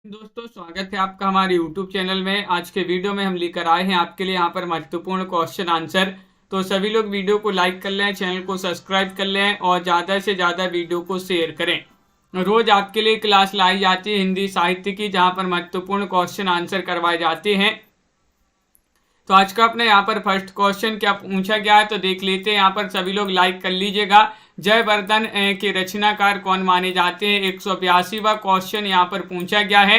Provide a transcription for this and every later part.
दोस्तों, स्वागत है आपका हमारे YouTube चैनल में। आज के वीडियो में हम लेकर आए हैं आपके लिए यहाँ पर महत्वपूर्ण क्वेश्चन आंसर। तो सभी लोग वीडियो को लाइक कर लें, चैनल को सब्सक्राइब कर लें और ज़्यादा से ज़्यादा वीडियो को शेयर करें। रोज आपके लिए क्लास लाई जाती है हिंदी साहित्य की, जहाँ पर महत्वपूर्ण क्वेश्चन आंसर करवाए जाते हैं। तो आज का अपने यहाँ पर फर्स्ट क्वेश्चन क्या पूछा गया है तो देख लेते हैं। यहाँ पर सभी लोग लाइक कर लीजिएगा। जयवर्धन के रचनाकार कौन माने जाते हैं? 182वां क्वेश्चन यहाँ पर पूछा गया है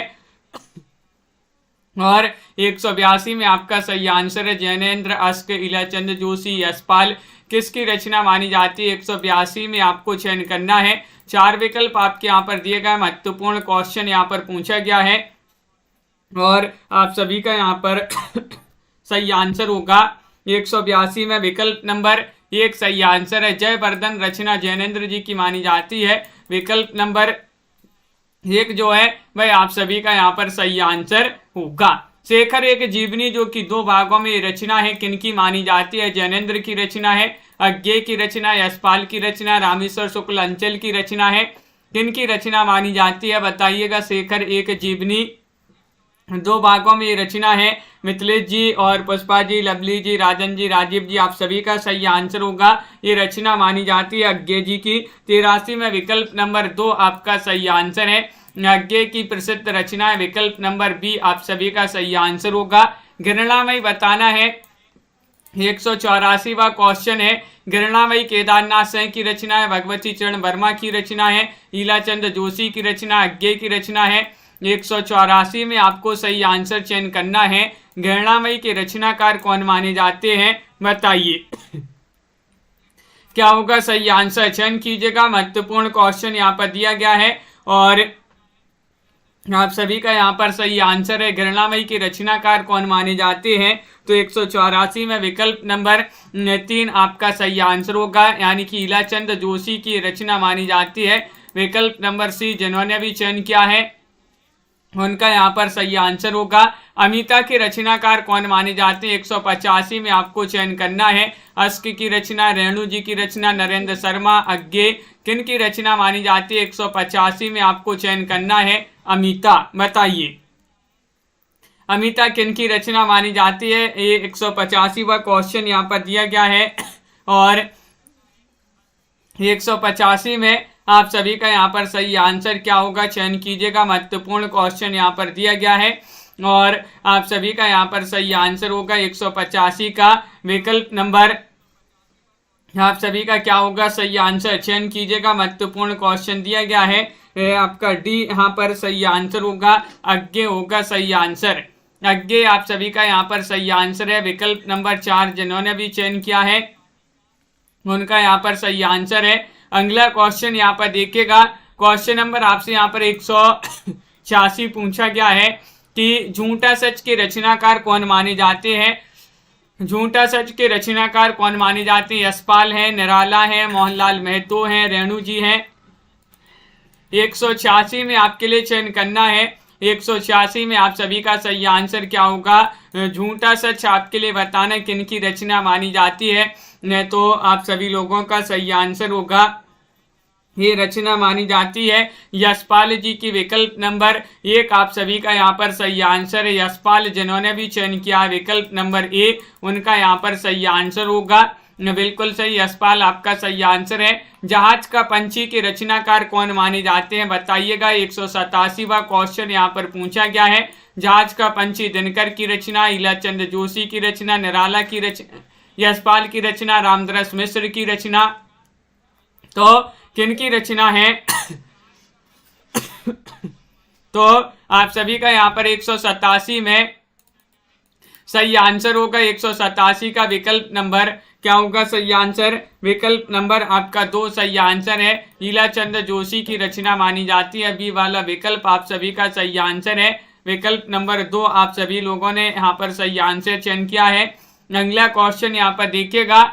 और 182 में आपका सही आंसर है जैनेन्द्र अस्क, इलाचंद जोशी, यशपाल। किसकी रचना मानी जाती है? 182 में आपको चयन करना है। 4 विकल्प आपके यहाँ पर दिए गए। महत्वपूर्ण क्वेश्चन यहाँ पर पूछा गया है और आप सभी का यहाँ पर सही आंसर होगा 182 में विकल्प नंबर 1 सही आंसर है। जयवर्धन रचना जैनेन्द्र जी की मानी जाती है। विकल्प नंबर 1 जो है वह आप सभी का यहाँ पर सही आंसर होगा। शेखर एक जीवनी जो कि 2 भागों में रचना है, किनकी मानी जाती है? जैनेन्द्र की रचना है, अज्ञे की रचना, यशपाल की रचना, रामेश्वर शुक्ल अंचल की रचना है। किनकी रचना मानी जाती है बताइएगा। शेखर एक जीवनी 2 भागों में ये रचना है। मिथिलेश जी और पुष्पा जी, लवली जी, राजन जी, राजीव जी, आप सभी का सही आंसर होगा। ये रचना मानी जाती है अज्ञे जी की। 83 में विकल्प नंबर 2 आपका सही आंसर है। अज्ञे की प्रसिद्ध रचना है। विकल्प नंबर बी आप सभी का सही आंसर होगा। घृणामयी बताना है। 184वां क्वेश्चन है। घृणामयी केदारनाथ सिंह की रचना है, भगवती चरण वर्मा की रचना है, ईलाचंद जोशी की रचना, अज्ञे की रचना है। 184 में आपको सही आंसर चयन करना है। घृणामयी के रचनाकार कौन माने जाते हैं बताइए। क्या होगा सही आंसर? चयन कीजिएगा। महत्वपूर्ण क्वेश्चन यहाँ पर दिया गया है और आप सभी का यहाँ पर सही आंसर है। घृणामयी के रचनाकार कौन माने जाते हैं? तो 184 में विकल्प नंबर 3 आपका सही आंसर होगा, यानी कि ईलाचंद जोशी की रचना मानी जाती है। विकल्प नंबर सी जिन्होंने भी चयन किया है उनका यहाँ पर सही आंसर होगा। अमिता के रचनाकार कौन माने जाते हैं? 185 में आपको चयन करना है। अस्क की रचना, रेणु जी की रचना, नरेंद्र शर्मा, अज्ञे। किन की रचना मानी जाती है? 185 में आपको चयन करना है अमिता। बताइए अमिता किन की रचना मानी जाती है? ये 185वां क्वेश्चन यहाँ पर दिया गया है और 185 में आप सभी का यहाँ पर सही आंसर क्या होगा चयन कीजिएगा। महत्वपूर्ण क्वेश्चन यहाँ पर दिया गया है और आप सभी का यहाँ पर सही आंसर होगा 185 का विकल्प नंबर। आप सभी का क्या होगा सही आंसर चयन कीजिएगा। महत्वपूर्ण क्वेश्चन दिया गया है, आपका डी यहाँ पर सही आंसर होगा। अज्ञे होगा सही आंसर। अज्ञे आप सभी का यहाँ पर सही आंसर है। विकल्प नंबर 4 जिन्होंने भी चयन किया है उनका यहाँ पर सही आंसर है। अगला क्वेश्चन यहाँ पर देखिएगा। क्वेश्चन नंबर आपसे यहाँ पर 186 पूछा गया है कि झूठा सच के रचनाकार कौन माने जाते हैं? झूठा सच के रचनाकार कौन माने जाते हैं? यशपाल है, निराला है, मोहनलाल महतो है, रेणु जी है। 186 में आपके लिए चयन करना है। 186 में आप सभी का सही आंसर क्या होगा? झूठा सच आपके लिए बताना किन की रचना मानी जाती है। तो आप सभी लोगों का सही आंसर होगा ये रचना मानी जाती है यशपाल जी की। विकल्प नंबर 1 आप सभी का यहाँ पर सही आंसर है। यशपाल जिन्होंने भी चयन किया विकल्प नंबर ए उनका यहाँ पर सही आंसर होगा। बिल्कुल सही, यशपाल आपका सही आंसर है। जहाज का पंछी के रचनाकार कौन माने जाते हैं बताइएगा। 187वां क्वेश्चन यहाँ पर पूछा गया है। जहाज का पंछी दिनकर की रचना, ईलाचंद जोशी की रचना, निराला की रचना, यशपाल की रचना, रामदास मिश्र की रचना। तो किन की रचना है? तो आप सभी का यहाँ पर 187 में सही आंसर होगा। 187 का विकल्प नंबर क्या होगा सही आंसर? विकल्प नंबर आपका 2 सही आंसर है। ईलाचंद जोशी की रचना मानी जाती है। बी वाला विकल्प आप सभी का सही आंसर है। विकल्प नंबर 2 आप सभी लोगों ने यहाँ पर सही आंसर चयन किया है। अगला क्वेश्चन यहाँ पर देखिएगा।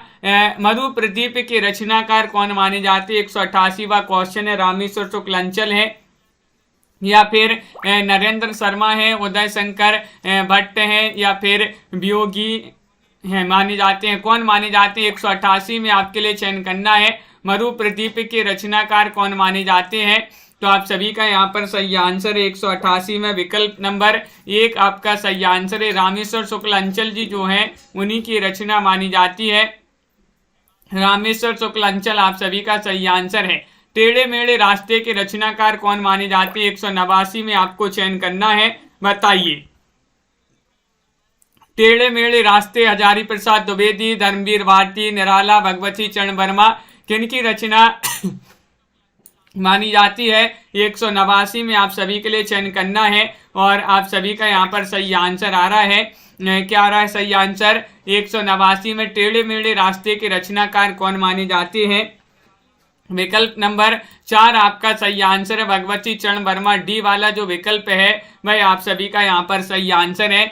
मधु प्रदीप के रचनाकार कौन माने जाते हैं? 188वां क्वेश्चन है। रामेश्वर शुक्ल अंचल है या फिर नरेंद्र शर्मा है, उदय शंकर भट्ट है या फिर वियोगी है माने जाते हैं। कौन माने जाते हैं? 188 में आपके लिए चयन करना है। मरु प्रदीप के रचनाकार कौन माने जाते हैं? तो आप सभी का यहाँ पर सही आंसर है 188 में विकल्प नंबर 1 आपका सही आंसर है। रामेश्वर शुक्लांचल जी जो हैं उन्हीं की रचना मानी जाती है। रामेश्वर शुक्लांचल आप सभी का सही आंसर है। टेढ़े मेढ़े रास्ते के रचनाकार कौन माने जाते हैं? 189 में आपको चयन करना है, बताइए। टेढ़े मेढ़े रास्ते हजारी प्रसाद द्विवेदी, धर्मवीर भारती, निराला, भगवती चरण वर्मा किनकी रचना मानी जाती है? 189 में आप सभी के लिए चयन करना है और आप सभी का यहाँ पर सही आंसर आ रहा है। क्या आ रहा है सही आंसर? 189 में टेढ़े मेढ़े रास्ते के रचनाकार कौन माने जाते हैं? विकल्प नंबर 4 आपका सही आंसर है भगवती चरण वर्मा। डी वाला जो विकल्प है भाई आप सभी का यहाँ पर सही आंसर है।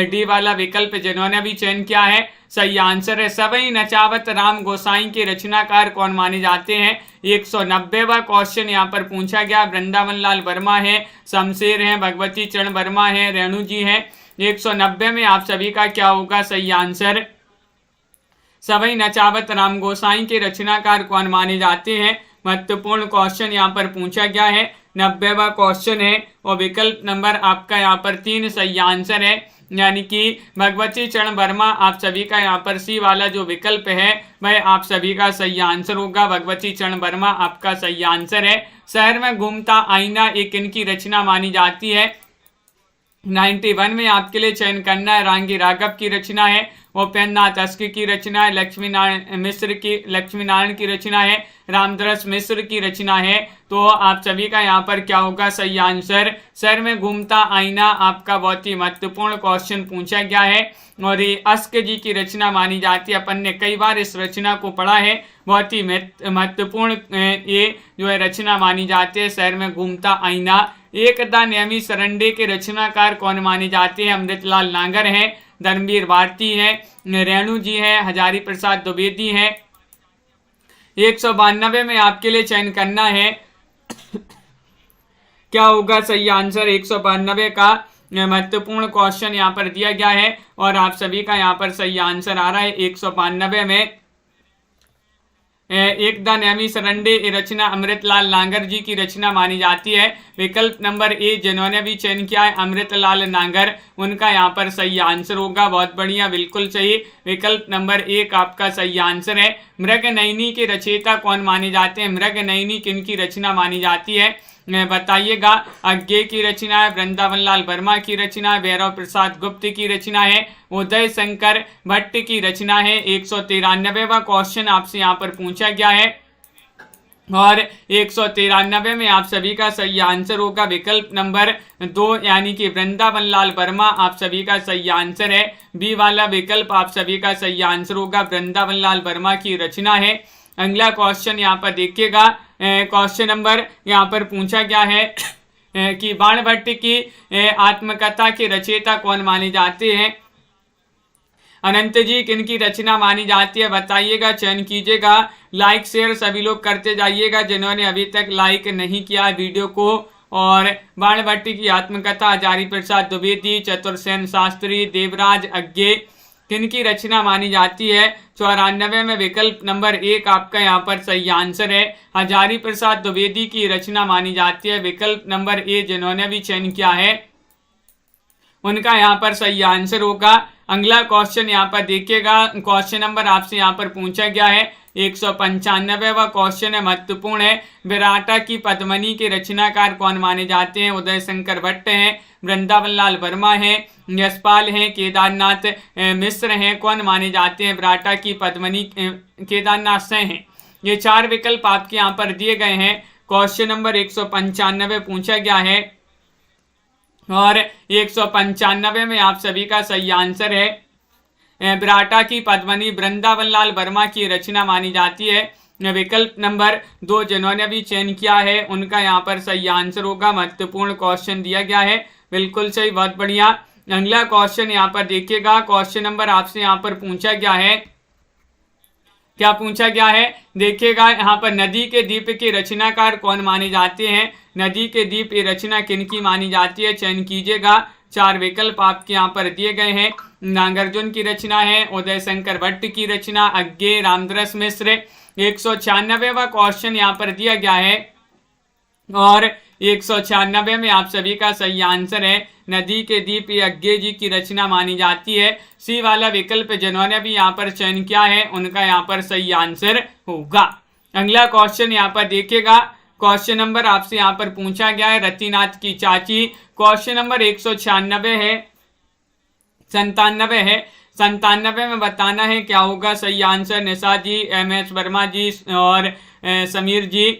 डी वाला विकल्प जिन्होंने भी चयन किया है सही आंसर है। सवई नचावत राम गोसाई के रचनाकार कौन माने जाते हैं? 190वां क्वेश्चन यहाँ पर पूछा गया। वृंदावन लाल वर्मा है, शमशेर है, भगवती चरण वर्मा है, रेणु जी है। 190 में आप सभी का क्या होगा सही आंसर? सवई नचावत राम गोसाई के रचनाकार कौन माने जाते हैं? महत्वपूर्ण क्वेश्चन यहाँ पर पूछा गया है, 90वां क्वेश्चन है और विकल्प नंबर आपका यहाँ पर 3 सही आंसर है, यानी कि भगवती चरण वर्मा आप सभी का यहाँ पर सी वाला जो विकल्प है वह आप सभी का सही आंसर होगा। भगवती चरण वर्मा आपका सही आंसर है। शहर में घूमता आईना एक इनकी रचना मानी जाती है? 91 में आपके लिए चयन करना है। रांगी राघव की रचना है, उपेन्द्रनाथ अस्क की रचना है, लक्ष्मी नारायण की रचना है, रामदास मिश्र की रचना है। तो आप सभी का यहाँ पर क्या होगा सही आंसर? शहर में घूमता आईना आपका बहुत ही महत्वपूर्ण क्वेश्चन पूछा गया है और ये अस्क जी की रचना मानी जाती है। अपन ने कई बार इस रचना को पढ़ा है, बहुत ही महत्वपूर्ण ये जो है रचना मानी जाती है, शहर में घूमता आईना। एकदा नेमी सरंडे के रचनाकार कौन माने जाते हैं? अमृतलाल नागर हैं, धर्मवीर भारती है, रेणु जी है, हजारी प्रसाद द्विवेदी है। 192 में आपके लिए चयन करना है, क्या होगा सही आंसर? 192 का महत्वपूर्ण क्वेश्चन यहाँ पर दिया गया है और आप सभी का यहाँ पर सही आंसर आ रहा है। 192 में एकदा नेमी सरंडे रचना अमृतलाल नागर जी की रचना मानी जाती है। विकल्प नंबर ए जिन्होंने भी चयन किया है अमृतलाल नागर, उनका यहाँ पर सही आंसर होगा। बहुत बढ़िया, बिल्कुल सही। विकल्प नंबर 1 आपका सही आंसर है। मृग नयनी के रचयिता कौन माने जाते हैं? मृग नयनी किनकी रचना मानी जाती है, बताइएगा। अज्ञे की रचना है, वृंदावन लाल वर्मा की रचना है, भैरव प्रसाद गुप्त की रचना है, उदय शंकर भट्ट की रचना है। 193वां क्वेश्चन आपसे यहाँ पर पूछा गया है और 193 में आप सभी का सही आंसर होगा विकल्प नंबर 2 यानी कि वृंदावन लाल वर्मा आप सभी का सही आंसर है। बी वाला विकल्प आप सभी का सही आंसर होगा, वृंदावन लाल वर्मा की रचना है। अगला क्वेश्चन यहाँ पर देखिएगा, क्वेश्चन नंबर यहाँ पर पूछा गया है कि बाणभट्ट की आत्मकथा के रचयिता कौन माने जाते हैं? अनंत जी किनकी रचना मानी जाती है, बताइएगा, चयन कीजिएगा। लाइक शेयर सभी लोग करते जाइएगा जिन्होंने अभी तक लाइक नहीं किया वीडियो को। और बाणभट्ट की आत्मकथा हजारी प्रसाद द्विवेदी, चतुर्सेन शास्त्री, देवराज अज्ञे किनकी रचना मानी जाती है? 94 में विकल्प नंबर 1 आपका यहाँ पर सही आंसर है, हजारी प्रसाद द्विवेदी की रचना मानी जाती है। विकल्प नंबर ए जिन्होंने भी चयन किया है उनका यहाँ पर सही आंसर होगा। अगला क्वेश्चन यहाँ पर देखिएगा, क्वेश्चन नंबर आपसे यहाँ पर पूछा गया है 195वां क्वेश्चन है, महत्वपूर्ण है। विराटा की पद्मनी के रचनाकार कौन माने जाते हैं? उदय शंकर भट्ट हैं, वृंदावन लाल वर्मा हैं, यशपाल हैं, केदारनाथ मिश्र हैं, कौन माने जाते हैं? विराटा की पद्मनी केदारनाथ से हैं। ये 4 विकल्प आपके यहाँ पर दिए गए हैं। क्वेश्चन नंबर 195 पूछा गया है और 195 में आप सभी का सही आंसर है विराटा की पद्मनी वृंदावन लाल वर्मा की रचना मानी जाती है। विकल्प नंबर 2 जिन्होंने भी चयन किया है उनका यहाँ पर सही आंसर होगा। महत्वपूर्ण क्वेश्चन दिया गया है, बिल्कुल सही, बहुत बढ़िया। अगला क्वेश्चन यहाँ पर देखिएगा, क्वेश्चन नंबर आपसे यहाँ पर पूछा गया है, क्या पूछा गया है देखिएगा यहाँ पर, नदी के द्वीप के रचनाकार कौन माने जाते हैं? नदी के द्वीप ये रचना किनकी मानी जाती है, चयन कीजिएगा। 4 विकल्प आपके यहाँ पर दिए गए हैं, नागार्जुन की रचना है, उदय शंकर भट्ट की रचना, अज्ञे, रामदास मिश्र। 196वां क्वेश्चन यहाँ पर दिया गया है, और 196 में आप सभी का सही आंसर है नदी के दीप, ये अज्ञे जी की रचना मानी जाती है। सी वाला विकल्प जिन्होंने भी यहाँ पर चयन किया है उनका यहाँ पर सही आंसर होगा। अगला क्वेश्चन यहाँ पर देखिएगा, क्वेश्चन नंबर आपसे यहाँ पर पूछा गया है रतिनाथ की चाची। क्वेश्चन नंबर 196 है, 97 में बताना है क्या होगा सही आंसर। निशा जी, MS वर्मा जी और समीर जी,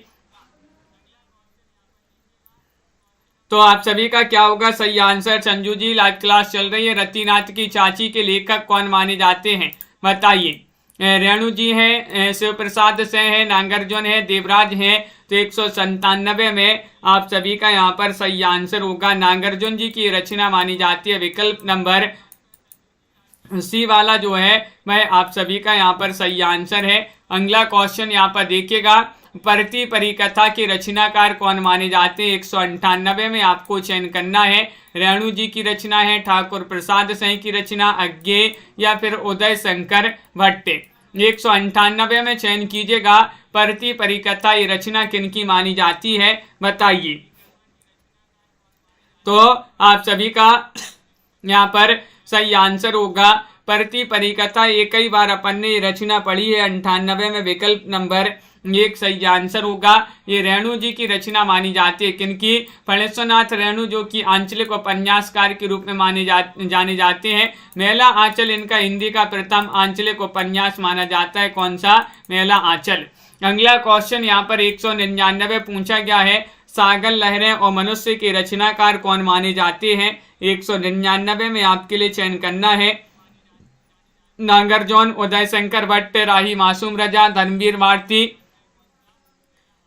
तो आप सभी का क्या होगा सही आंसर। संजू जी, लाइव क्लास चल रही है। रतिनाथ की चाची के लेखक कौन माने जाते हैं बताइए। रेणु जी हैं, शिव प्रसाद से हैं, नागार्जुन है, देवराज हैं। तो 197 में आप सभी का यहाँ पर सही आंसर होगा नागार्जुन जी की रचना मानी जाती है। विकल्प नंबर सी वाला जो है वह आप सभी का यहाँ पर सही आंसर है। अगला क्वेश्चन यहाँ पर देखिएगा, परती परिकथा के रचनाकार कौन माने जाते हैं। 198 में आपको चयन करना है। रेणु जी की रचना है, ठाकुर प्रसाद सिंह की रचना, अज्ञे या फिर उदय शंकर भट्ट। 198 में चयन कीजिएगा, परती परिकथा ये रचना किनकी मानी जाती है बताइए। तो आप सभी का यहाँ पर सही आंसर होगा परती परिकथा। ये कई बार अपन ने रचना पढ़ी है। 98 में विकल्प नंबर 1 सही आंसर होगा। ये रेणु जी की रचना मानी जाती है। किनकी? फणेश्वरनाथ रेणु, जो कि आंचलिक उपन्यासकार के रूप में जाने जाते हैं। मेला आंचल इनका हिंदी का प्रथम आंचलिक उपन्यास माना जाता है। कौन सा? मेला आंचल। अगला क्वेश्चन यहाँ पर 199 पूछा गया है, सागर लहरें और मनुष्य के रचनाकार कौन माने जाते हैं। 199 में आपके लिए चयन करना है नागार्जुन, उदय शंकर भट्ट, राही मासूम रजा, धर्मवीर भारती।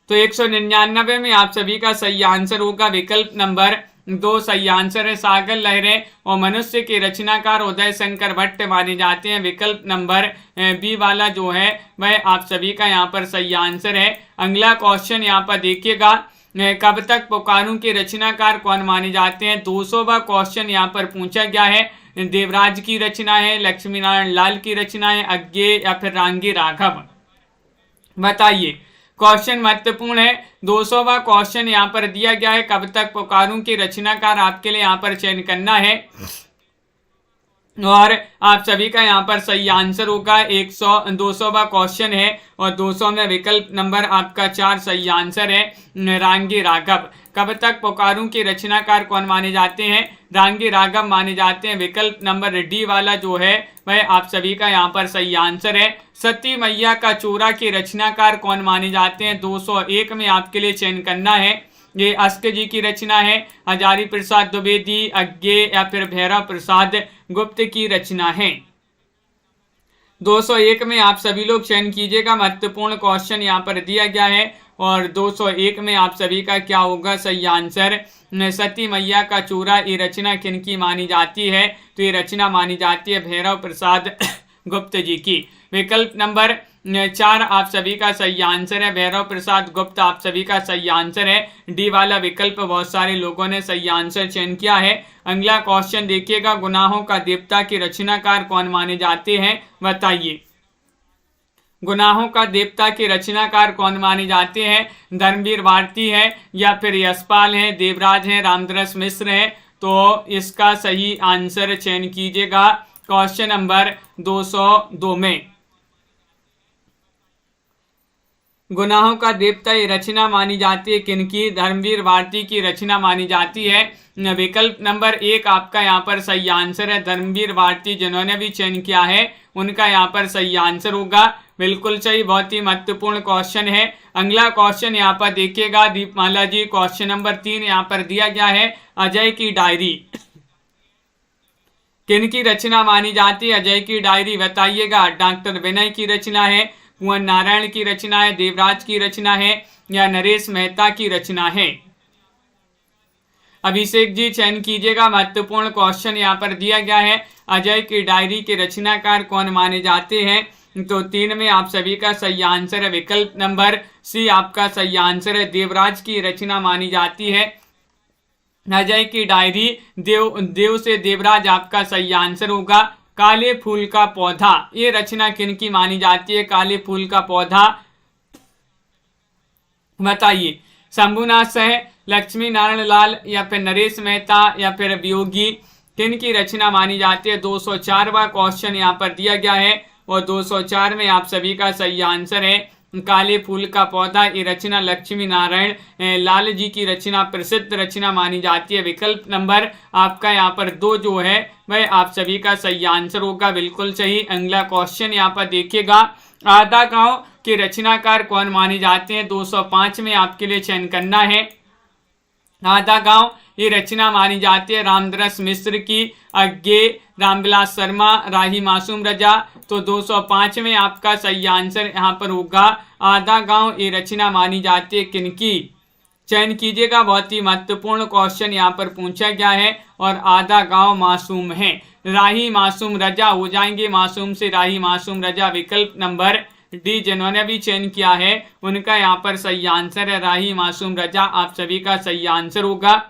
तो 199 में आप सभी का सही आंसर होगा विकल्प नंबर 2 सही आंसर है। सागर लहरें और मनुष्य के रचनाकार उदय शंकर भट्ट माने जाते हैं। विकल्प नंबर बी वाला जो है वह आप सभी का यहाँ पर सही आंसर है। अगला क्वेश्चन यहाँ पर देखिएगा, कब तक पुकारूं के रचनाकार कौन माने जाते हैं। 200वां क्वेश्चन यहाँ पर पूछा गया है। देवराज की रचना है, लक्ष्मी नारायण लाल की रचना है, अज्ञे या फिर रांगी राघव बताइए। क्वेश्चन महत्वपूर्ण है। 200वां क्वेश्चन यहाँ पर दिया गया है, कब तक पुकारूं के रचनाकार आपके लिए यहाँ पर चयन करना है और आप सभी का यहाँ पर सही आंसर होगा। 200वां क्वेश्चन है और 200 में विकल्प नंबर आपका 4 सही आंसर है रांगी राघव। कब तक पुकारूं के रचनाकार कौन माने जाते हैं। रांगी राघव माने जाते हैं। विकल्प नंबर डी वाला जो है वह आप सभी का यहाँ पर सही आंसर है। सती मैया का चोरा के रचनाकार कौन माने जाते हैं। 201 में आपके लिए चयन करना है। ये अस्क जी की रचना है, हजारी प्रसाद द्विवेदी, अज्ञे या फिर भैरव प्रसाद गुप्त की रचना है। 201 में आप सभी लोग चयन कीजिएगा। महत्वपूर्ण क्वेश्चन यहाँ पर दिया गया है और 201 में आप सभी का क्या होगा सही आंसर। सती मैया का चोरा ये रचना किनकी मानी जाती है। तो ये रचना मानी जाती है भैरव प्रसाद गुप्त जी की। विकल्प नंबर 4 आप सभी का सही आंसर है। भैरव प्रसाद गुप्त आप सभी का सही आंसर है। डी वाला विकल्प बहुत सारे लोगों ने सही आंसर चयन किया है। अगला क्वेश्चन देखिएगा, गुनाहों का देवता के रचनाकार कौन माने जाते हैं बताइए। गुनाहों का देवता के रचनाकार कौन माने जाते हैं। धर्मवीर भारती है या फिर यशपाल है, देवराज है, रामदरस मिश्र है। तो इसका सही आंसर चयन कीजिएगा क्वेश्चन नंबर 202 में। गुनाहों का देवता ये रचना मानी जाती है किनकी। धर्मवीर भारती की रचना मानी जाती है। विकल्प नंबर 1 आपका यहाँ पर सही आंसर है। धर्मवीर भारती जिन्होंने भी चयन किया है उनका यहाँ पर सही आंसर होगा। बिल्कुल सही, बहुत ही महत्वपूर्ण क्वेश्चन है। अगला क्वेश्चन यहाँ पर देखिएगा दीपमाला जी, क्वेश्चन नंबर 3 यहाँ पर दिया गया है, अजय की डायरी किनकी रचना मानी जाती है। अजय की डायरी बताइएगा। डॉक्टर विनय की रचना है, कुंवर नारायण की रचना है, देवराज की रचना है या नरेश मेहता की रचना है। अभिषेक जी चयन कीजिएगा। महत्वपूर्ण क्वेश्चन यहाँ पर दिया गया है, अजय की डायरी के रचनाकार कौन माने जाते हैं। तो 3 में आप सभी का सही आंसर है। विकल्प नंबर सी आपका सही आंसर है। देवराज की रचना मानी जाती है। अजय की डायरी देव से देवराज आपका सही आंसर होगा। काले फूल का पौधा ये रचना किनकी मानी जाती है। काले फूल का पौधा बताइए। शंभुनाथ सह, लक्ष्मी नारायण लाल या फिर नरेश मेहता या फिर वियोगी किन की रचना मानी जाती है। 204वां क्वेश्चन यहाँ पर दिया गया है और 204 में आप सभी का सही आंसर है काले फूल का पौधा। ये रचना लक्ष्मी नारायण लाल जी की रचना प्रसिद्ध रचना मानी जाती है। विकल्प नंबर आपका यहाँ पर 2 जो है वह आप सभी का सही आंसर होगा, बिल्कुल सही। अगला क्वेश्चन यहाँ पर देखिएगा, आधा गांव के रचनाकार कौन माने जाते हैं। 205 में आपके लिए चयन करना है। आधा गांव ये रचना मानी जाती है रामदरस मिश्र की, अज्ञे, रामविलास शर्मा, राही मासूम रजा। तो 205 में आपका सही आंसर यहाँ पर होगा आधा गांव ये रचना मानी जाती है किनकी। चयन कीजिएगा, बहुत ही महत्वपूर्ण क्वेश्चन यहाँ पर पूछा गया है और आधा गांव मासूम है। राही मासूम रजा हो जाएंगे, मासूम से राही मासूम रजा। विकल्प नंबर डी जिन्होंने भी चयन किया है उनका यहाँ पर सही आंसर है राही मासूम रजा, आप सभी का सही आंसर होगा।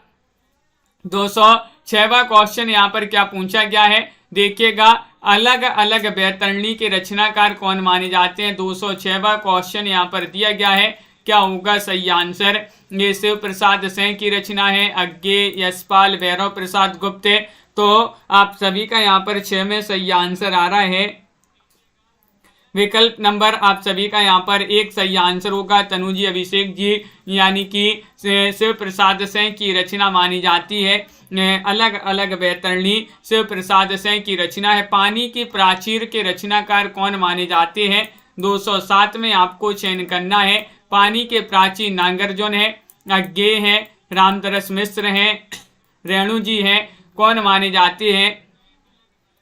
206वां क्वेश्चन यहाँ पर क्या पूछा गया है देखिएगा, अलग अलग बैतरणी के रचनाकार कौन माने जाते हैं। 206वां क्वेश्चन यहाँ पर दिया गया है, क्या होगा सही आंसर। ये शिव प्रसाद सिंह की रचना है, अज्ञे, यशपाल, भैरव प्रसाद गुप्त। तो आप सभी का यहाँ पर 6 में सही आंसर आ रहा है। विकल्प नंबर आप सभी का यहाँ पर 1 सही आंसर होगा, तनुजी अभिषेक जी यानी कि शिव प्रसाद सिंह की रचना मानी जाती है। अलग अलग बैतरणी शिव प्रसाद सिंह की रचना है। पानी की प्राचीर के रचनाकार कौन माने जाते हैं। 207 में आपको चयन करना है। पानी के प्राचीर नागार्जुन है, अज्ञे है, रामदरस मिश्र हैं, रेणु जी हैं, कौन माने जाते हैं।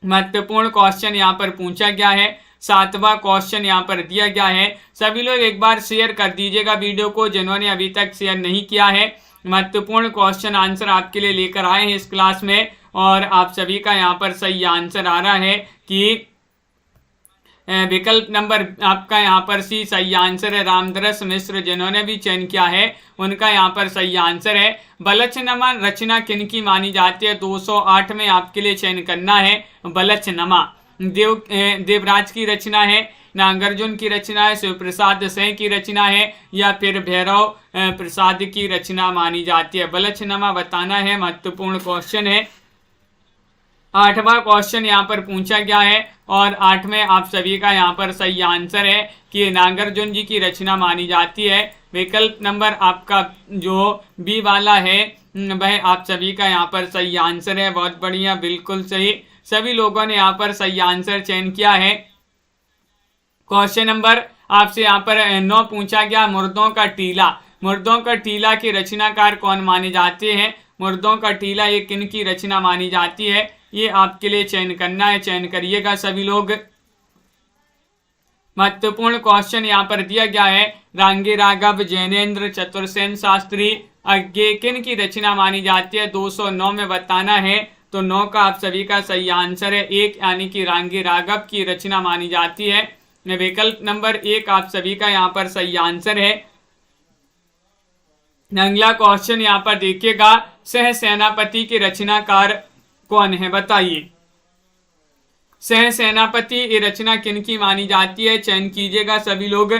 महत्वपूर्ण क्वेश्चन यहाँ पर पूछा गया है। 7वां क्वेश्चन यहाँ पर दिया गया है। सभी लोग एक बार शेयर कर दीजिएगा वीडियो को जिन्होंने अभी तक शेयर नहीं किया है। महत्वपूर्ण क्वेश्चन आंसर आपके लिए लेकर आए हैं इस क्लास में और आप सभी का यहाँ पर सही आंसर आ रहा है कि विकल्प नंबर आपका यहाँ पर सी सही आंसर है रामदरस मिश्र, जिन्होंने भी चयन किया है उनका यहाँ पर सही आंसर है। बलछनमा रचना किनकी मानी जाती है। 208 में आपके लिए चयन करना है। बलछनमा देवराज की रचना है, नागार्जुन की रचना है, शिव प्रसाद सिंह की रचना है या फिर भैरव प्रसाद की रचना मानी जाती है। बलछनमा बताना है, महत्वपूर्ण क्वेश्चन है। 8वां क्वेश्चन यहाँ पर पूछा गया है और 8 में आप सभी का यहाँ पर सही आंसर है कि नागार्जुन जी की रचना मानी जाती है। विकल्प नंबर आपका जो बी वाला है वह आप सभी का यहाँ पर सही आंसर है। बहुत बढ़िया, बिल्कुल सही, सभी लोगों ने यहाँ पर सही आंसर चयन किया है। क्वेश्चन नंबर आपसे यहाँ पर 9 पूछा गया, मुर्दों का टीला। मुर्दों का टीला के रचनाकार कौन माने जाते हैं। मुर्दों का टीला ये किन की रचना मानी जाती है, ये आपके लिए चयन करना है, चयन करिएगा सभी लोग। महत्वपूर्ण क्वेश्चन यहाँ पर दिया गया है, रांगे राघव, जैनेन्द्र, चतुर्सेन शास्त्री, अज्ञे किन की रचना मानी जाती है। 209 में बताना है। तो 9 का आप सभी का सही आंसर है 1 यानी कि रांगे राघव की रचना मानी जाती है। विकल्प नंबर 1 आप सभी का यहाँ पर सही आंसर है। अगला क्वेश्चन यहाँ पर देखिएगा, सह सेनापति के रचनाकार कौन है बताइए। सह सेनापति ये रचना किनकी मानी जाती है, चयन कीजिएगा सभी लोग।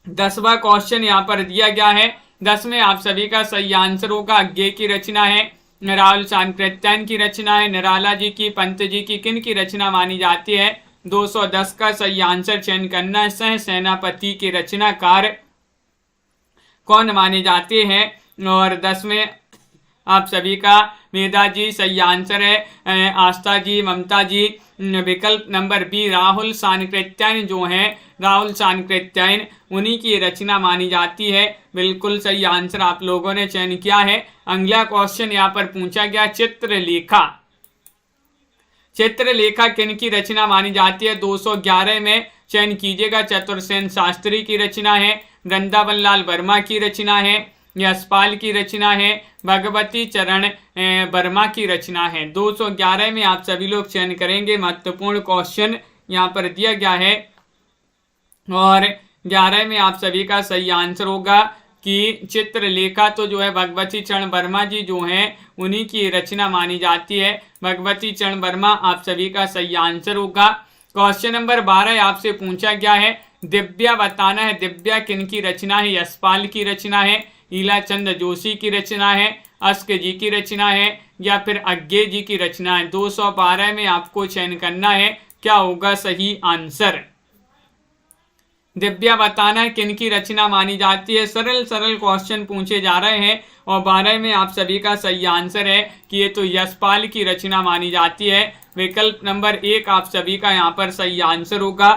10वां क्वेश्चन यहाँ पर दिया गया है। 10 में आप सभी का सही आंसर होगा, अज्ञे की रचना है, राहुल सांकृत्यायन की रचना है, निराला जी की, पंत जी की किन की रचना मानी जाती है। 210 का सही आंसर चयन करना है। सह सेनापति के रचनाकार कौन माने जाते हैं और 10 में आप सभी का मेधा जी सही आंसर है, आस्था जी, ममता जी। विकल्प नंबर बी राहुल सांकृत्यायन जो हैं, राहुल सांकृत्यायन उन्हीं की रचना मानी जाती है। बिल्कुल सही आंसर आप लोगों ने चयन किया है। अगला क्वेश्चन यहाँ पर पूछा गया, चित्रलेखा। चित्रलेखा किन की रचना मानी जाती है। 211 में चयन कीजिएगा, चतुर्सेन शास्त्री की रचना है, वृंदावन लाल वर्मा की रचना है, यशपाल की रचना है, भगवती चरण वर्मा की रचना है। 211 में आप सभी लोग चयन करेंगे। महत्वपूर्ण क्वेश्चन यहाँ पर दिया गया है और 11 में आप सभी का सही आंसर होगा कि चित्रलेखा तो जो है भगवती चरण वर्मा जी जो हैं उन्हीं की रचना मानी जाती है। भगवती चरण वर्मा आप सभी का सही आंसर होगा। क्वेश्चन नंबर 12 आपसे पूछा गया है, दिव्या बताना है दिव्या किनकी रचना है, यशपाल की रचना है, ईलाचंद जोशी की रचना है, अस्क जी की रचना है या फिर अज्ञे जी की रचना है। 212 में आपको चयन करना है, क्या होगा सही आंसर। दिव्या बताना है किनकी रचना मानी जाती है। सरल सरल क्वेश्चन पूछे जा रहे हैं और 12 में आप सभी का सही आंसर है कि ये तो यशपाल की रचना मानी जाती है। विकल्प नंबर 1 आप सभी का यहाँ पर सही आंसर होगा।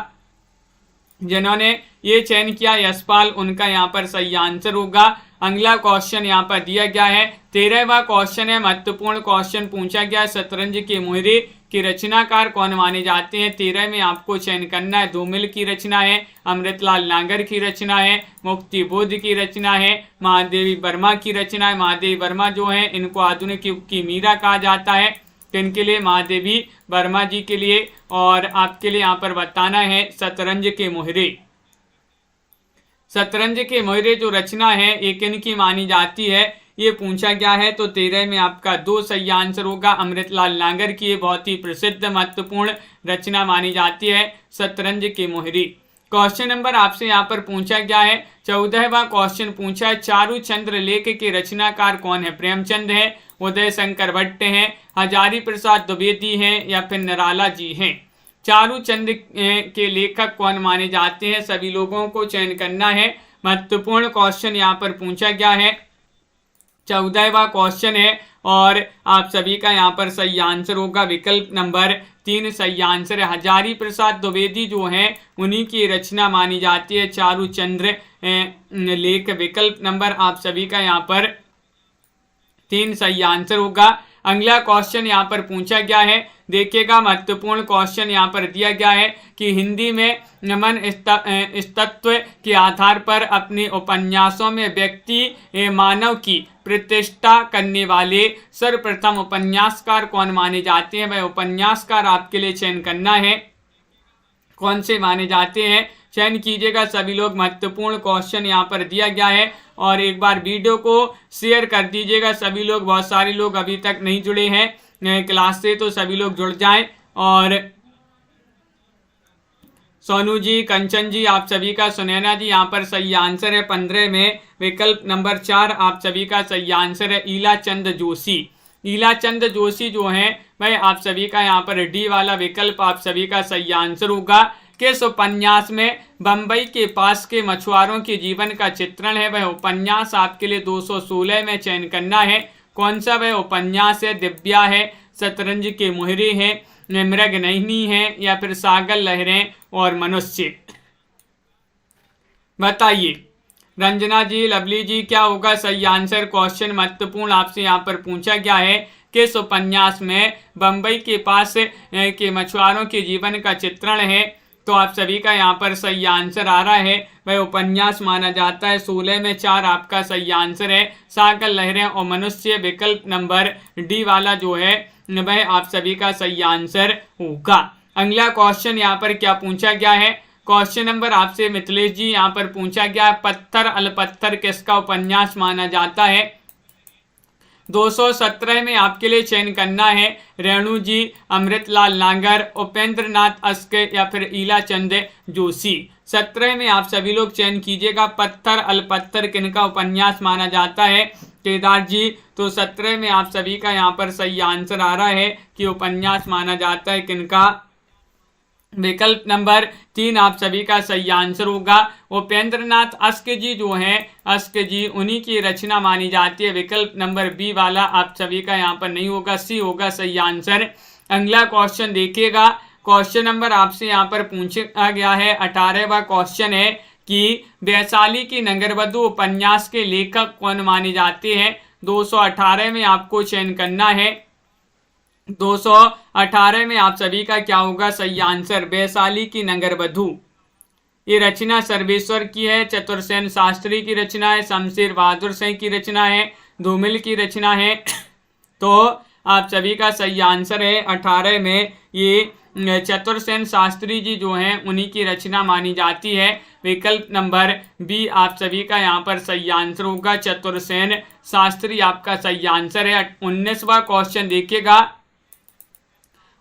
जिन्होंने ये चयन किया यशपाल, उनका यहाँ पर सही आंसर होगा। अगला क्वेश्चन यहाँ पर दिया गया है, 13वां क्वेश्चन है, महत्वपूर्ण क्वेश्चन पूछा गया है। शतरंज के मोहरे की रचनाकार कौन माने जाते हैं। 13 में आपको चयन करना है। धूमिल की रचना है, अमृतलाल नागर की रचना है, मुक्ति बोध की रचना है, महादेवी वर्मा की रचना है। महादेवी वर्मा जो है इनको आधुनिक युग की मीरा कहा जाता है। किनके लिए, महादेवी वर्मा जी के लिए। और आपके लिए यहाँ पर बताना है शतरंज के मोहरे। शतरंज के मोहरे जो रचना है ये किनकी मानी जाती है, ये पूछा गया है। तो 13 में आपका 2 सही आंसर होगा। अमृतलाल नागर की ये बहुत ही प्रसिद्ध महत्वपूर्ण रचना मानी जाती है शतरंज के मोहरे। क्वेश्चन नंबर आपसे यहाँ पर पूछा गया है, 14वां क्वेश्चन पूछा है, चारुचंद्र लेख के रचनाकार कौन है। प्रेमचंद है, उदय शंकर भट्ट हैं, हजारी प्रसाद द्विवेदी हैं या फिर निराला जी हैं। चारुचंद के लेखक कौन माने जाते हैं, सभी लोगों को चयन करना है। महत्वपूर्ण क्वेश्चन यहाँ पर पूछा गया है, 14वां क्वेश्चन है और आप सभी का यहाँ पर सही आंसर होगा। विकल्प नंबर 3 सही आंसर है। हजारी प्रसाद द्विवेदी जो हैं उन्हीं की रचना मानी जाती है चारुचंद्र लेख। विकल्प नंबर आप सभी का यहाँ पर 3 सही आंसर होगा। अगला क्वेश्चन यहाँ पर पूछा गया है, देखिएगा महत्वपूर्ण क्वेश्चन यहाँ पर दिया गया है कि हिंदी में नमन तत्व के आधार पर अपने उपन्यासों में व्यक्ति मानव की प्रतिष्ठा करने वाले सर्वप्रथम उपन्यासकार कौन माने जाते हैं। वह उपन्यासकार आपके लिए चयन करना है, कौन से माने जाते हैं चयन कीजिएगा सभी लोग। महत्वपूर्ण क्वेश्चन यहाँ पर दिया गया है और एक बार वीडियो को शेयर कर दीजिएगा सभी लोग। बहुत सारे लोग अभी तक नहीं जुड़े हैं क्लास से, तो सभी लोग जुड़ जाएं। और सोनू जी, कंचन जी, आप सभी का, सुनैना जी यहाँ पर सही आंसर है 15 में। विकल्प नंबर 4 आप सभी का सही आंसर है ईलाचंद जोशी। ईलाचंद जोशी जो हैं भाई आप सभी का यहाँ पर डी वाला विकल्प आप सभी का सही आंसर होगा। किस उपन्यास में बंबई के पास के मछुआरों के जीवन का चित्रण है, वह उपन्यास आपके लिए 216 में चयन करना है। कौन सा वह उपन्यास है। दिव्या है, शतरंज के मोहरे हैं, मृगनयनी है या फिर सागर लहरें और मनुष्य। बताइए रंजना जी, लवली जी, क्या होगा सही आंसर। क्वेश्चन महत्वपूर्ण आपसे यहाँ पर पूछा गया है, किस उपन्यास में बंबई के पास के मछुआरों के जीवन का चित्रण है। तो आप सभी का यहाँ पर सही आंसर आ रहा है, वह उपन्यास माना जाता है। 16 में 4 आपका सही आंसर है, सागर लहरें और मनुष्य। विकल्प नंबर डी वाला जो है वह आप सभी का सही आंसर होगा। अगला क्वेश्चन यहाँ पर क्या पूछा गया है। क्वेश्चन नंबर आपसे मिथिलेश जी यहाँ पर पूछा गया है, पत्थर अलपत्थर किसका उपन्यास माना जाता है। 217 में आपके लिए चयन करना है। रेणु जी, अमृतलाल नागर, उपेंद्र नाथ अस्क या फिर ईलाचंद जोशी। 17 में आप सभी लोग चयन कीजिएगा, पत्थर अलपत्थर किनका उपन्यास माना जाता है। केदार जी, तो 17 में आप सभी का यहाँ पर सही आंसर आ रहा है कि उपन्यास माना जाता है किनका। विकल्प नंबर 3 आप सभी का सही आंसर होगा। उपेंद्र नाथ अस्क जी जो हैं, अस्क जी उन्हीं की रचना मानी जाती है। विकल्प नंबर बी वाला आप सभी का यहाँ पर नहीं होगा, सी होगा सही आंसर। अगला क्वेश्चन देखिएगा, क्वेश्चन नंबर आपसे यहाँ पर पूछा गया है 18वां क्वेश्चन है कि वैशाली की नगरवधु उपन्यास के लेखक कौन माने जाते हैं। 218 में आपको चयन करना है। 218 में आप सभी का क्या होगा सही आंसर। वैशाली की नगरवधु ये रचना सर्वेश्वर की है, चतुरसेन शास्त्री की रचना है, शमशेर बहादुर सिंह की रचना है, धूमिल की रचना है। तो आप सभी का सही आंसर है 18 में ये चतुरसेन शास्त्री जी जो हैं उन्हीं की रचना मानी जाती है। विकल्प नंबर बी आप सभी का यहाँ पर सही आंसर होगा, चतुरसेन शास्त्री आपका सही आंसर है। 19वां क्वेश्चन देखिएगा,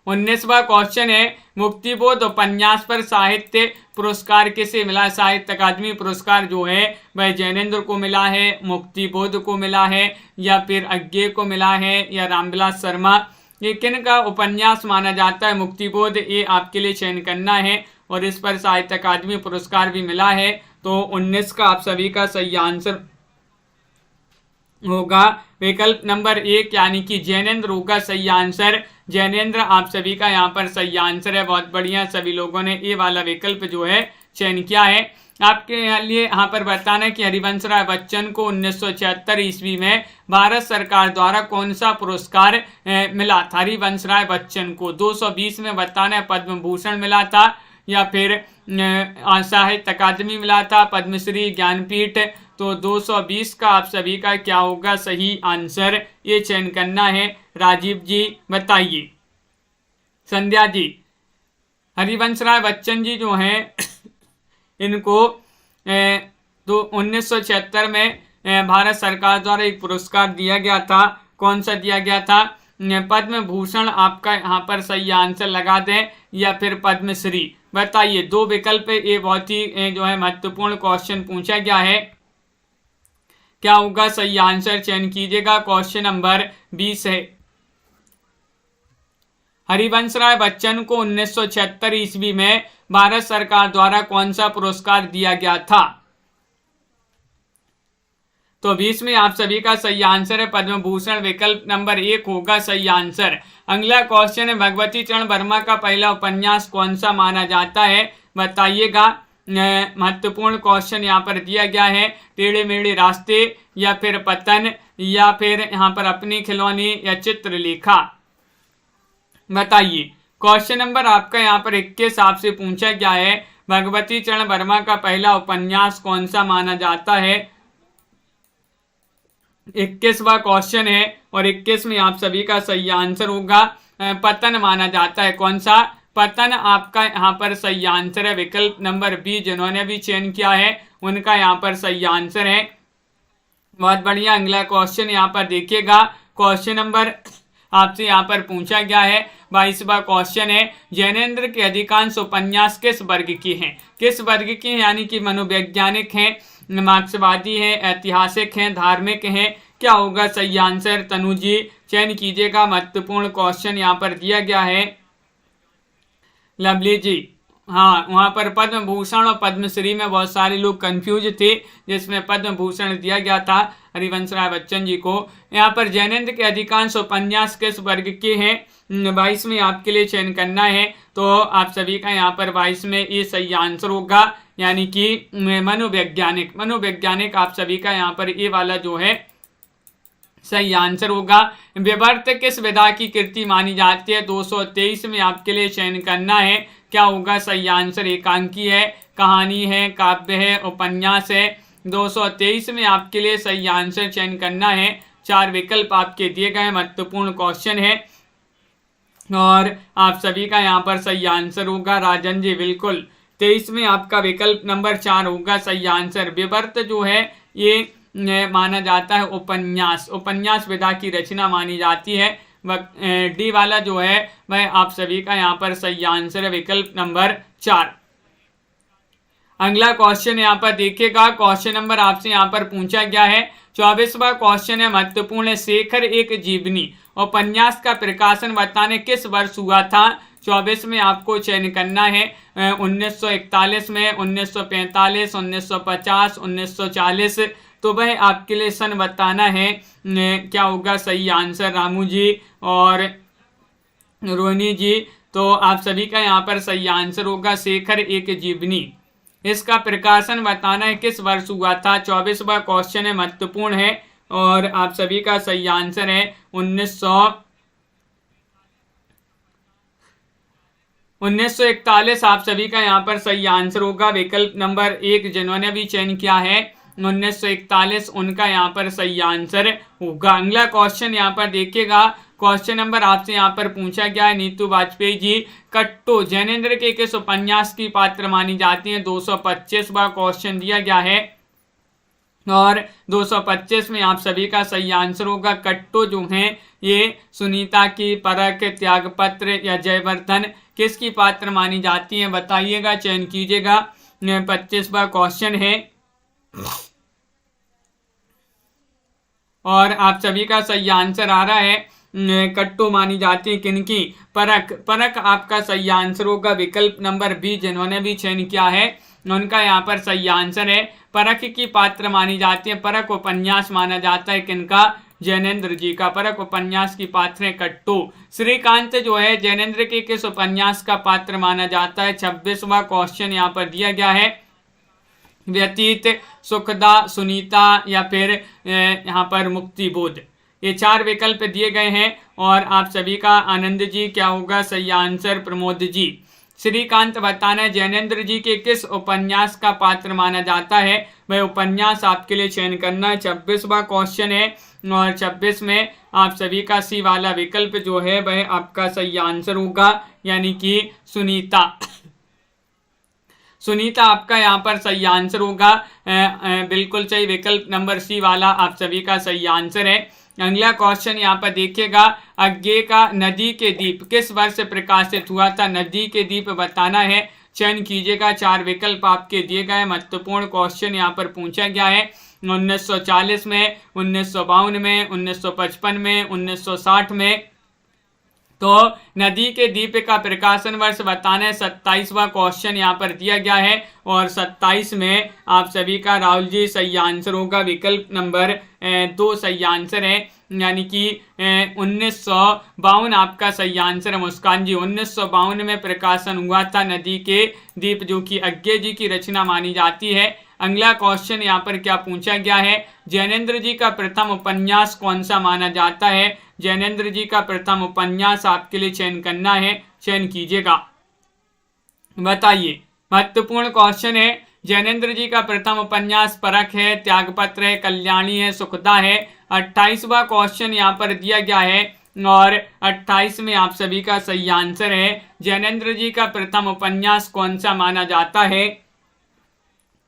19वां क्वेश्चन है मुक्तिबोध उपन्यास पर साहित्य पुरस्कार किसे मिला। साहित्य अकादमी पुरस्कार जो है वह जैनेंद्र को मिला है, मुक्तिबोध को मिला है, या फिर अज्ञे को मिला है, या रामविलास शर्मा। ये किन का उपन्यास माना जाता है मुक्तिबोध, ये आपके लिए चयन करना है, और इस पर साहित्य अकादमी पुरस्कार भी मिला है। तो 19 का आप सभी का सही आंसर होगा विकल्प नंबर 1 यानी कि जैनेंद्र होगा सही आंसर। जैनेंद्र आप सभी का यहाँ पर सही आंसर है। बहुत बढ़िया, सभी लोगों ने ये वाला विकल्प जो है चयन किया है। आपके लिए यहाँ पर बताना है कि हरिवंश राय बच्चन को 1976 ईस्वी में भारत सरकार द्वारा कौन सा पुरस्कार मिला था। हरिवंश राय बच्चन को 220 में बताना है पद्म भूषण मिला था, या फिर साहित्य अकादमी मिला था, पद्मश्री, ज्ञानपीठ। तो 220 का आप सभी का क्या होगा सही आंसर, ये चयन करना है। राजीव जी बताइए। संध्या जी, हरिवंश राय बच्चन जी जो हैं इनको 1976 में भारत सरकार द्वारा एक पुरस्कार दिया गया था। कौन सा दिया गया था। पद्म भूषण आपका यहाँ पर सही आंसर लगा दें, या फिर पद्मश्री। बताइए, दो विकल्प। ये बहुत ही जो है महत्वपूर्ण क्वेश्चन पूछा गया है। क्या होगा सही आंसर, चयन कीजिएगा। क्वेश्चन नंबर 20 है हरिवंश राय बच्चन को 1976 ईस्वी में भारत सरकार द्वारा कौन सा पुरस्कार दिया गया था। तो 20 में आप सभी का सही आंसर है पद्म भूषण। विकल्प नंबर 1 होगा सही आंसर। अगला क्वेश्चन है भगवती चरण वर्मा का पहला उपन्यास कौन सा माना जाता है, बताइएगा। महत्वपूर्ण क्वेश्चन यहाँ पर दिया गया है। टेढ़े मेढ़े रास्ते, या फिर पतन, या फिर यहाँ पर अपनी खिलौनी, या चित्रलेखा। बताइए। क्वेश्चन नंबर आपका यहाँ पर 21 आपसे पूछा गया है भगवती चरण वर्मा का पहला उपन्यास कौन सा माना जाता है। 21वां क्वेश्चन है, और 21 में आप सभी का सही आंसर होगा पतन माना जाता है। कौन सा, पतन आपका यहाँ पर सही आंसर है। विकल्प नंबर बी जिन्होंने भी चयन किया है उनका यहाँ पर सही आंसर है। बहुत बढ़िया। अगला क्वेश्चन यहाँ पर देखिएगा। क्वेश्चन नंबर आपसे यहाँ पर पूछा गया है 22वां क्वेश्चन है जैनेंद्र के अधिकांश उपन्यास किस वर्ग के हैं। किस वर्ग के हैं, यानी कि मनोवैज्ञानिक हैं, मार्क्सवादी हैं, ऐतिहासिक हैं, धार्मिक हैं। क्या होगा सही आंसर, तनु जी चयन कीजिएगा। महत्वपूर्ण क्वेश्चन यहाँ पर दिया गया है। लवली जी, हाँ, वहाँ पर पद्म भूषण और पद्मश्री में बहुत सारे लोग कंफ्यूज थे, जिसमें पद्म भूषण दिया गया था हरिवंश राय बच्चन जी को। यहाँ पर जैनेंद्र के अधिकांश उपन्यास किस वर्ग के हैं, 22 में आपके लिए चयन करना है। तो आप सभी का यहाँ पर 22 में ये सही आंसर होगा, यानी कि मनोवैज्ञानिक। मनोवैज्ञानिक आप सभी का यहाँ पर ये वाला जो है सही आंसर होगा। विवर्त किस विधा की कृति मानी जाती है, 223 में आपके लिए चयन करना है। क्या होगा सही आंसर, एकांकी है, कहानी है, काव्य है, उपन्यास है। 223 में आपके लिए सही आंसर चयन करना है। 4 विकल्प आपके दिए गए, महत्वपूर्ण क्वेश्चन है, और आप सभी का यहाँ पर सही आंसर होगा। राजन जी बिल्कुल 23 में आपका विकल्प नंबर 4 होगा सही आंसर। विवर्त जो है ये माना जाता है उपन्यास, उपन्यास विधा की रचना मानी जाती है। डी वाला जो है वह आप सभी का यहाँ पर सही आंसर है, विकल्प नंबर 4। अगला क्वेश्चन यहाँ पर देखिएगा। क्वेश्चन नंबर आपसे यहाँ पर पूछा गया है 24वां क्वेश्चन है, महत्वपूर्ण है। शेखर एक जीवनी उपन्यास का प्रकाशन बताने किस वर्ष हुआ था। 24 में आपको चयन करना है 1941 में, 1945, 1950, 1940। तो वह आपके लिए सन बताना है। क्या होगा सही आंसर, रामू जी और रोहिणी जी। तो आप सभी का यहाँ पर सही आंसर होगा शेखर एक जीवनी। इसका प्रकाशन बताना है किस वर्ष हुआ था। 24वां क्वेश्चन है, महत्वपूर्ण है, और आप सभी का सही आंसर है 1941 आप सभी का यहाँ पर सही आंसर होगा। विकल्प नंबर 1 जिन्होंने भी चयन किया है 1941 उनका यहाँ पर सही आंसर होगा। अगला क्वेश्चन यहाँ पर देखिएगा। क्वेश्चन नंबर आपसे यहाँ पर पूछा गया है नीतू वाजपेयी जी कट्टो जैनेंद्र के किस उपन्यास की पात्र मानी जाती है। 225वां क्वेश्चन दिया गया है, और 225 में आप सभी का सही आंसर होगा कट्टो जो हैं ये सुनीता की, परख, त्यागपत्र या जयवर्धन किसकी पात्र मानी जाती है बताइएगा, चयन कीजिएगा। 25वां क्वेश्चन है और आप सभी का सही आंसर आ रहा है कट्टो मानी जाती है किनकी, परख। परख आपका सही आंसर होगा विकल्प नंबर बी, जिन्होंने भी चयन किया है उनका यहाँ पर सही आंसर है परख की पात्र मानी जाती है। परख उपन्यास माना जाता है किनका, जैनेन्द्र जी का। परख उपन्यास की पात्र है कट्टो। श्रीकांत जो है जैनेन्द्र के किस उपन्यास का पात्र माना जाता है। 26वां क्वेश्चन यहाँ पर दिया गया है व्यतीत, सुखदा, सुनीता या फिर यहाँ पर मुक्तिबोध, ये 4 विकल्प दिए गए हैं और आप सभी का आनंद जी क्या होगा सही आंसर, प्रमोद जी। श्रीकांत बताना है जैनेन्द्र जी के किस उपन्यास का पात्र माना जाता है, वह उपन्यास आपके लिए चयन करना है। 26वां क्वेश्चन है और 26 में आप सभी का सी वाला विकल्प जो है वह आपका सही आंसर होगा, यानी कि सुनीता। सुनीता आपका यहाँ पर सही आंसर होगा, बिल्कुल सही, विकल्प नंबर सी वाला आप सभी का सही आंसर है। अगला क्वेश्चन यहाँ पर देखिएगा, अज्ञे का नदी के दीप किस वर्ष प्रकाशित हुआ था। नदी के दीप बताना है, चयन कीजिएगा। 4 विकल्प आपके दिए गए। महत्वपूर्ण क्वेश्चन यहाँ पर पूछा गया है 1940 में, 1952 में, 1955 में, 1960 में। तो नदी के दीप का प्रकाशन वर्ष बताना है। 27वां क्वेश्चन यहाँ पर दिया गया है और 27 में आप सभी का राहुल जी सही आंसर होगा, विकल्प नंबर 2 सही आंसर है, यानी कि 1952 आपका सही आंसर है मुस्कान जी। 1952 में प्रकाशन हुआ था नदी के दीप, जो कि अज्ञे जी की रचना मानी जाती है। अगला क्वेश्चन यहाँ पर क्या पूछा गया है, जैनेन्द्र जी का प्रथम उपन्यास कौन सा माना जाता है। जैनेन्द्र जी का प्रथम उपन्यास आपके लिए चयन करना है, चयन कीजिएगा, बताइए। महत्वपूर्ण क्वेश्चन है, जैनेन्द्र जी का प्रथम उपन्यास परख है, त्यागपत्र है, कल्याणी है, सुखदा है। 28वां क्वेश्चन यहाँ पर दिया गया है और 28 में आप सभी का सही आंसर है जैनेन्द्र जी का प्रथम उपन्यास कौन सा माना जाता है।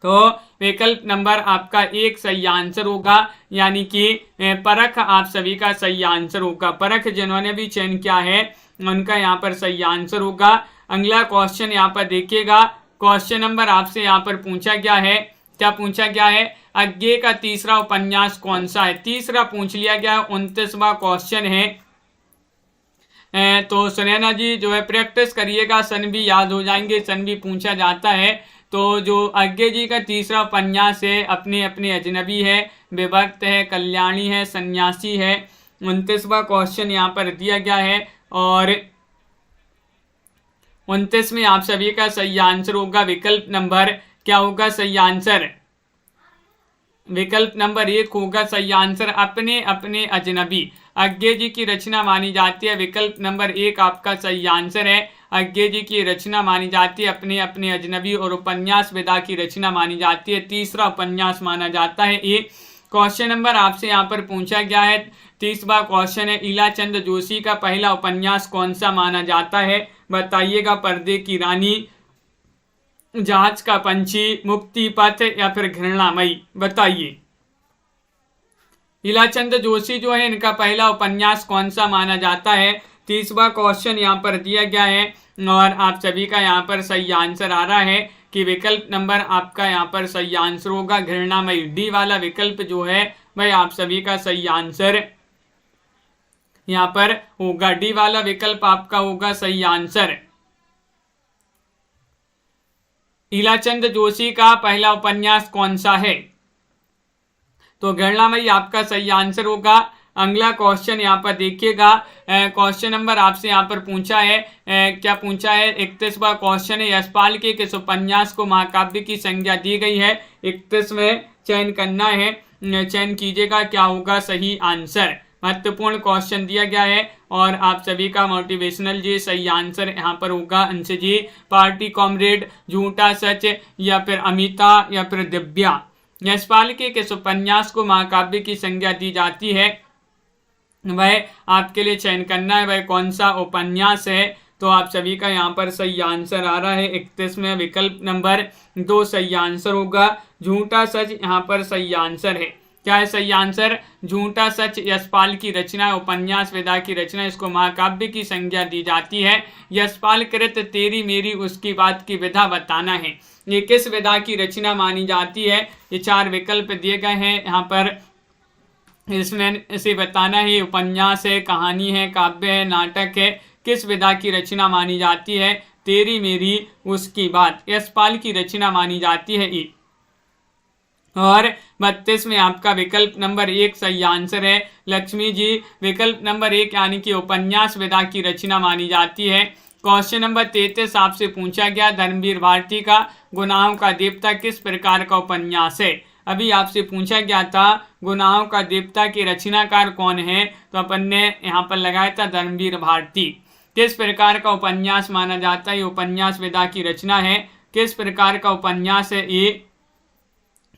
तो विकल्प नंबर आपका 1 सही आंसर होगा, यानी कि परख आप सभी का सही आंसर होगा। परख जिन्होंने भी चयन किया है उनका यहाँ पर सही आंसर होगा। अगला क्वेश्चन यहाँ पर देखिएगा, क्वेश्चन नंबर आपसे यहाँ पर पूछा गया है, क्या पूछा गया है, अज्ञे का तीसरा उपन्यास कौन सा है। तीसरा पूछ लिया गया है। 29वां क्वेश्चन है, तो सुनैना जी जो है प्रैक्टिस करिएगा, सन भी याद हो जाएंगे, सन भी पूछा जाता है। तो जो अज्ञे जी का तीसरा उपन्यास है अपने अपने अजनबी है, विभक्त है, कल्याणी है, सन्यासी है। 29वां क्वेश्चन यहाँ पर दिया गया है और 29 में आप सभी का सही आंसर होगा, विकल्प नंबर क्या होगा सही आंसर, विकल्प नंबर 1 होगा सही आंसर, अपने अपने अजनबी। अज्ञे जी की रचना मानी जाती है, विकल्प नंबर 1 आपका सही आंसर है। अज्ञे जी की रचना मानी जाती है अपने अपने अजनबी, और उपन्यास विदा की रचना मानी जाती है, तीसरा उपन्यास माना जाता है ये। क्वेश्चन नंबर आपसे यहाँ पर पूछा गया है 30वां क्वेश्चन है, ईलाचंद जोशी का पहला उपन्यास कौन सा माना जाता है, बताइएगा। पर्दे की रानी, जहाज का पंछी, मुक्ति पथ या फिर घृणामयी, बताइए। ईलाचंद जोशी जो है इनका पहला उपन्यास कौन सा माना जाता है। 30वां क्वेश्चन यहाँ पर दिया गया है और आप सभी का यहाँ पर सही आंसर आ रहा है कि विकल्प नंबर आपका यहाँ पर सही आंसर होगा घृणामयी। डी वाला विकल्प जो है वह आप सभी का सही आंसर यहाँ पर होगा, डी वाला विकल्प आपका होगा सही आंसर। ईलाचंद जोशी का पहला उपन्यास कौन सा है, तो घृणामयी आपका सही आंसर होगा। अगला क्वेश्चन यहाँ पर देखिएगा, क्वेश्चन नंबर आपसे यहाँ पर पूछा है, क्या पूछा है, 31वां क्वेश्चन है, यशपाल के किस उपन्यास को महाकाव्य की संज्ञा दी गई है। 31 में चयन करना है, चयन कीजिएगा, क्या होगा सही आंसर। महत्वपूर्ण क्वेश्चन दिया गया है और आप सभी का मोटिवेशनल जी सही आंसर यहाँ पर होगा अंश जी। पार्टी कॉमरेड, झूठा सच या फिर अमिता या फिर दिव्या। यशपाल के किस उपन्यास को महाकाव्य की संज्ञा दी जाती है, वह आपके लिए चयन करना है, वह कौन सा उपन्यास है। तो आप सभी का यहाँ पर सही आंसर आ रहा है 31 में, विकल्प नंबर 2 सही आंसर होगा। झूठा सच यहाँ पर सही आंसर है। क्या है सही आंसर? झूठा सच यशपाल की रचना है, उपन्यास विधा की रचना, इसको महाकाव्य की संज्ञा दी जाती है। यशपाल कृत तेरी मेरी उसकी बात की विधा बताना है, ये किस विधा की रचना मानी जाती है? ये 4 विकल्प दिए गए हैं यहाँ पर, इसमें इसे बताना है उपन्यास है, कहानी है, काव्य है, नाटक है, किस विधा की रचना मानी जाती है? तेरी मेरी उसकी बात यशपाल की रचना मानी जाती है ये। और 32 में आपका विकल्प नंबर 1 सही आंसर है। लक्ष्मी जी, विकल्प नंबर 1 यानी कि उपन्यास विधा की रचना मानी जाती है। क्वेश्चन नंबर 33 आपसे पूछा गया, धर्मवीर भारती का गुनाहों का देवता किस प्रकार का उपन्यास है? अभी आपसे पूछा गया था गुनाहों का देवता के रचनाकार कौन है, तो अपन ने यहाँ पर लगाया था धर्मवीर भारती। किस प्रकार का उपन्यास माना जाता है? ये उपन्यास विधा की रचना है। किस प्रकार का उपन्यास है ये?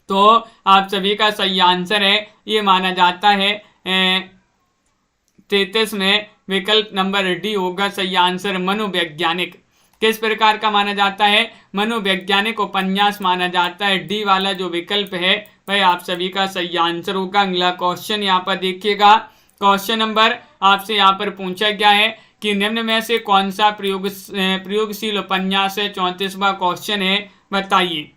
तो आप सभी का सही आंसर है, ये माना जाता है 33 में विकल्प नंबर डी होगा सही आंसर, मनोवैज्ञानिक। किस प्रकार का माना जाता है? मनोवैज्ञानिक उपन्यास माना जाता है। डी वाला जो विकल्प है वह आप सभी का सही आंसर होगा। अगला क्वेश्चन यहाँ पर देखिएगा, क्वेश्चन नंबर आपसे यहाँ पर पूछा गया है कि निम्न में से कौन सा प्रयोगशील उपन्यास है? 34वां क्वेश्चन है, बताइए।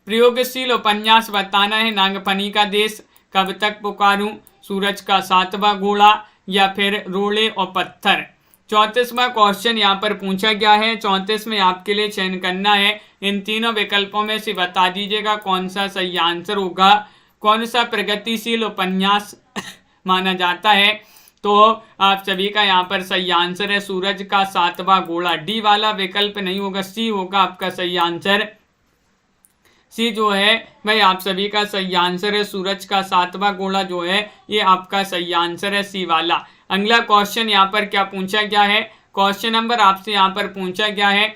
प्रयोगशील उपन्यास बताना है। नागफनी का देश, कब तक पुकारूं, सूरज का 7वां घोड़ा या फिर रोले और पत्थर। 34वां क्वेश्चन यहाँ पर पूछा गया है। 34 में आपके लिए चयन करना है, इन तीनों विकल्पों में से बता दीजिएगा कौन सा सही आंसर होगा। कौन सा प्रगतिशील उपन्यास माना जाता है? तो आप सभी का यहाँ पर सही आंसर है सूरज का 7वां घोड़ा। डी वाला विकल्प नहीं होगा, सी होगा आपका सही आंसर। सी जो है भाई आप सभी का सही आंसर है, सूरज का 7वां घोड़ा जो है ये आपका सही आंसर है, सी वाला। अगला क्वेश्चन यहाँ पर क्या पूछा गया है? क्वेश्चन नंबर आपसे यहाँ पर पूछा गया है,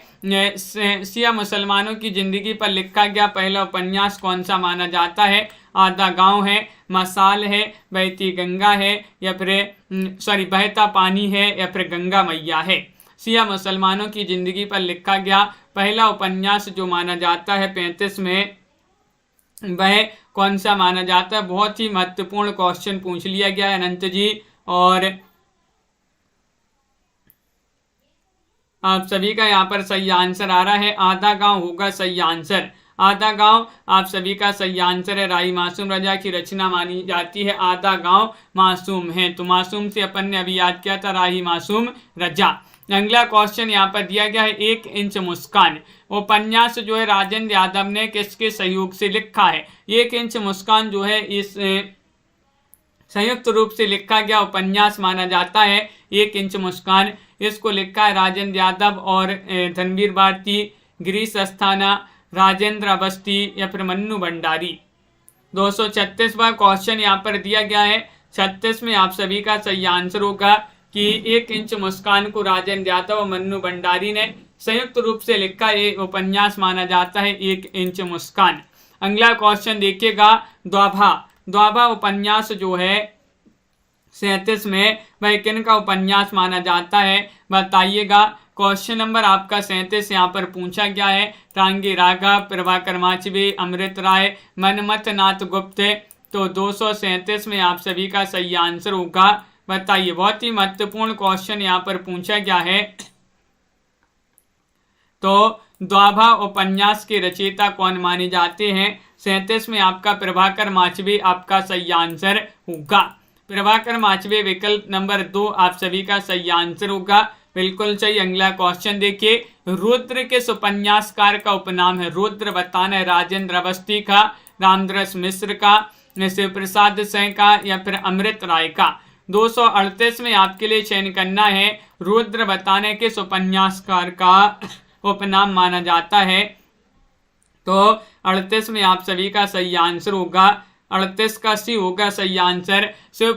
शिया मुसलमानों की जिंदगी पर लिखा गया पहला उपन्यास कौन सा माना जाता है? आधा गांव है, मसाल है, बहती गंगा है, या फिर बहता पानी है, या फिर गंगा मैया है। शिया मुसलमानों की जिंदगी पर लिखा गया पहला उपन्यास जो माना जाता है 35 में, वह कौन सा माना जाता है? बहुत ही महत्वपूर्ण क्वेश्चन पूछ लिया गया है अनंत जी, और आप सभी का यहाँ पर सही आंसर आ रहा है, आधा गांव होगा सही आंसर। आधा गांव आप सभी का सही आंसर है। राही मासूम रजा की रचना मानी जाती है, आधा गांव मासूम है। तो मासूम से अपन ने अभी याद किया था राही मासूम रजा। अगला क्वेश्चन यहाँ पर दिया गया है, 1 इंच मुस्कान उपन्यास जो है राजेंद्र यादव ने किसके सहयोग से लिखा है? 1 इंच मुस्कान जो है इस संयुक्त रूप से लिखा गया उपन्यास माना जाता है। 1 इंच मुस्कान इसको लिखा है राजेंद्र यादव और धर्मवीर भारती, गिरीश अस्थाना, राजेंद्र अवस्थी या फिर मन्नू भंडारी। 236वां क्वेश्चन यहाँ पर दिया गया है। 36 में आप सभी का सही आंसर होगा कि 1 इंच मुस्कान को राजेंद्र यादव और मन्नू भंडारी ने संयुक्त रूप से लिखा ये उपन्यास माना जाता है 1 इंच मुस्कान। अगला क्वेश्चन देखिएगा, द्वाभा उपन्यास जो है 37 में वह किन का उपन्यास माना जाता है? बताइएगा। क्वेश्चन नंबर आपका 37 यहाँ पर पूछा गया है, टांगी राघव, प्रभाकर माचवी, अमृत राय, मनमथ नाथ गुप्त। तो 237 में आप सभी का सही आंसर होगा, बताइए। बहुत ही महत्वपूर्ण क्वेश्चन यहाँ पर पूछा गया है। तो द्वाभा उपन्यास के रचयिता कौन माने जाते हैं? 37 में आपका प्रभाकर माचवी आपका सही आंसर होगा। प्रभाकर माचवी विकल्प नंबर 2 आप सभी का सही आंसर होगा, बिल्कुल सही। अगला क्वेश्चन देखिए, रुद्र किस उपन्यासकार का उपनाम है? रुद्र बताना है राजेंद्र अवस्थी का, रामदास मिश्र का, शिव प्रसाद सिंह का या फिर अमृत राय का। 238 में आपके लिए चयन करना है, रुद्र बताने किस उपन्यासकार का उपनाम माना जाता है? तो 38 में आप सभी का सही आंसर होगा, 38 का सी होगा सही आंसर। शिव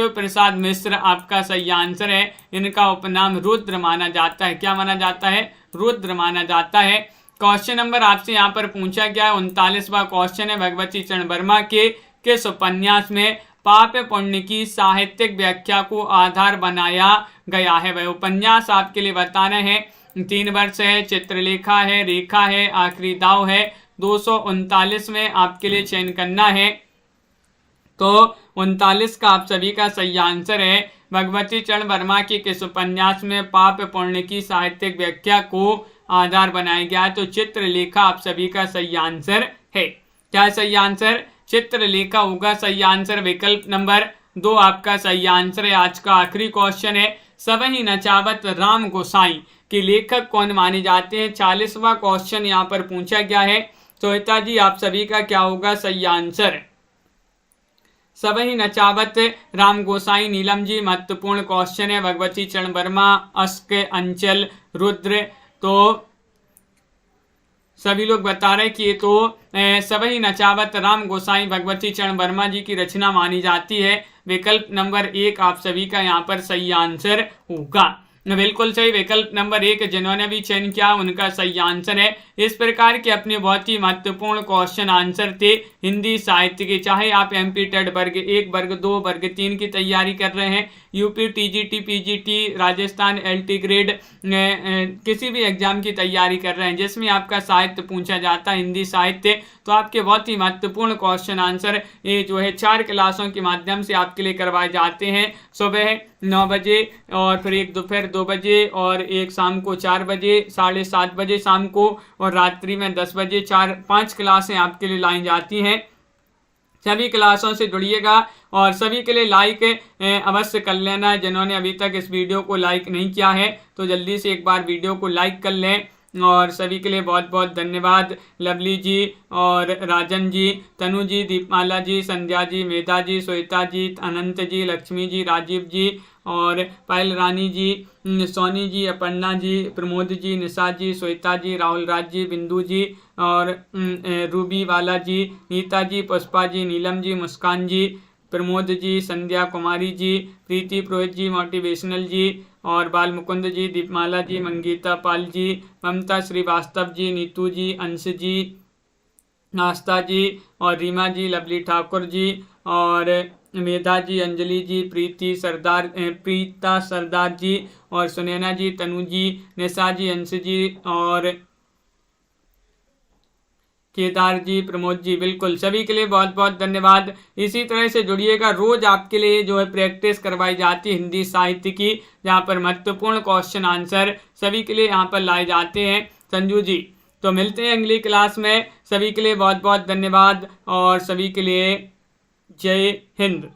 प्रसाद मिश्र आपका सही आंसर है। इनका उपनाम रुद्र माना जाता है। क्या माना जाता है? रुद्र माना जाता है। क्वेश्चन नंबर आपसे यहाँ पर पूछा गया है, 39वां क्वेश्चन है, भगवती चरण वर्मा के किस उपन्यास में पाप पुण्य की साहित्यिक व्याख्या को आधार बनाया गया है? वह उपन्यास आपके लिए बताना है। 3 वर्ष है, चित्रलेखा है, रेखा है, आखिरी दाव है, 239 में आपके लिए चयन करना है। तो 39 का आप सभी का सही आंसर है भगवती चरण वर्मा की किस उपन्यास में पाप पुण्य की साहित्यिक व्याख्या को आधार बनाया गया है। तो चित्रलेखा आप सभी का सही आंसर है। क्या सही आंसर? चित्रलेखा होगा सही आंसर। विकल्प नंबर 2 आपका सही आंसर है। आज का आखिरी क्वेश्चन है, सबहि नचावत राम गोसाई के लेखक कौन माने जाते हैं। 40वां क्वेश्चन यहाँ पर पूछा गया है। श्वेता जी आप सभी का क्या होगा सही आंसर? सबहि नचावत राम गोसाई। नीलम जी महत्वपूर्ण क्वेश्चन है। भगवती चरण वर्मा, अस्क, अंचल, रुद्र। तो सभी लोग बता रहे कि ये तो सबहि नचावत राम गोसाई भगवती चरण वर्मा जी की रचना मानी जाती है। विकल्प नंबर 1 आप सभी का यहाँ पर सही आंसर होगा। बिल्कुल सही, विकल्प नंबर 1 जिन्होंने भी चयन किया उनका सही आंसर है। इस प्रकार के अपने बहुत ही महत्वपूर्ण क्वेश्चन आंसर थे हिंदी साहित्य के। चाहे आप एमपी टेट वर्ग 1, वर्ग 2, वर्ग 3 की तैयारी कर रहे हैं, UP TGT, PGT, Rajasthan LT grade किसी भी एग्जाम की तैयारी कर रहे हैं जिसमें आपका साहित्य पूछा जाता है हिंदी साहित्य, तो आपके बहुत ही महत्वपूर्ण क्वेश्चन आंसर ये जो है 4 क्लासों के माध्यम से आपके लिए करवाए जाते हैं। सुबह 9 बजे और फिर एक दोपहर 2 बजे और एक शाम को 4 बजे, 7:30 बजे शाम को, और रात्रि में 10 बजे 4-5 क्लासें आपके लिए लाई जाती हैं। सभी क्लासों से जुड़िएगा और सभी के लिए लाइक अवश्य कर लेना है। जिन्होंने अभी तक इस वीडियो को लाइक नहीं किया है तो जल्दी से एक बार वीडियो को लाइक कर लें। और सभी के लिए बहुत बहुत धन्यवाद। लवली जी और राजन जी, तनु जी, दीपमाला जी, संध्या जी, मेधा जी, श्वेता जी, अनंत जी, लक्ष्मी जी, राजीव जी और पायल रानी जी, सोनी जी, अपर्णा जी, प्रमोद जी, निशा जी, श्वेता जी, राहुल राज जी, बिंदु जी और रूबी वाला जी, नीता जी, पुष्पा जी, नीलम जी, मुस्कान जी, प्रमोद जी, संध्या कुमारी जी, प्रीति पुरोहित जी, मोटिवेशनल जी और बाल मुकुंद जी, दीपमाला जी, मंगीता पाल जी, ममता श्रीवास्तव जी, नीतू जी, अंश जी, नास्ता जी और रीमा जी, लवली ठाकुर जी और मेधा जी, अंजलि जी, प्रीता सरदार जी और सुनैना जी, तनु जी, निशा जी, अंश जी और केदार जी, प्रमोद जी। बिल्कुल सभी के लिए बहुत बहुत धन्यवाद। इसी तरह से जुड़िएगा, रोज आपके लिए जो है प्रैक्टिस करवाई जाती है हिंदी साहित्य की, जहाँ पर महत्वपूर्ण क्वेश्चन आंसर सभी के लिए यहाँ पर लाए जाते हैं। संजू जी, तो मिलते हैं अगली क्लास में। सभी के लिए बहुत बहुत धन्यवाद और सभी के लिए जय हिंद।